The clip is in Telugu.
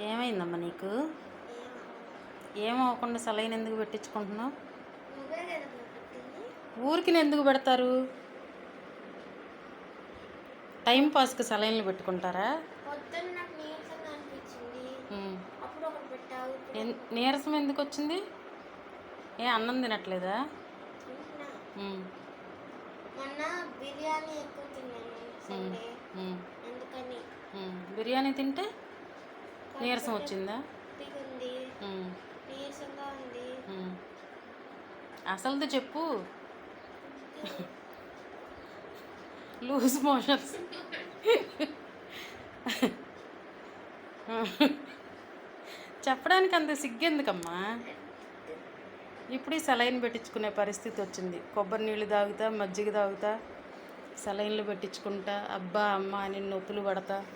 ఏమైందమ్మా నీకు? ఏమవకుండా సలైన్ ఎందుకు పెట్టించుకుంటున్నావు? ఊరికి ఎందుకు పెడతారు? టైం పాస్కి సలైన్లు పెట్టుకుంటారా? నీరసం ఎందుకు వచ్చింది? ఏ అన్నం తినట్లేదా? బిర్యానీ తింటే నీరసం వచ్చిందా? అసలుది చెప్పు. Loose motions. చెప్పడానికి అంత సిగ్గెందుకమ్మా? ఇప్పుడు సెలైన్ పెట్టించుకునే పరిస్థితి వచ్చింది. కొబ్బరి నీళ్ళు తాగుతా, మజ్జిగ తాగుతా, సెలైన్లు పెట్టించుకుంటా, అబ్బా అమ్మ అని నొప్పులు పడతా.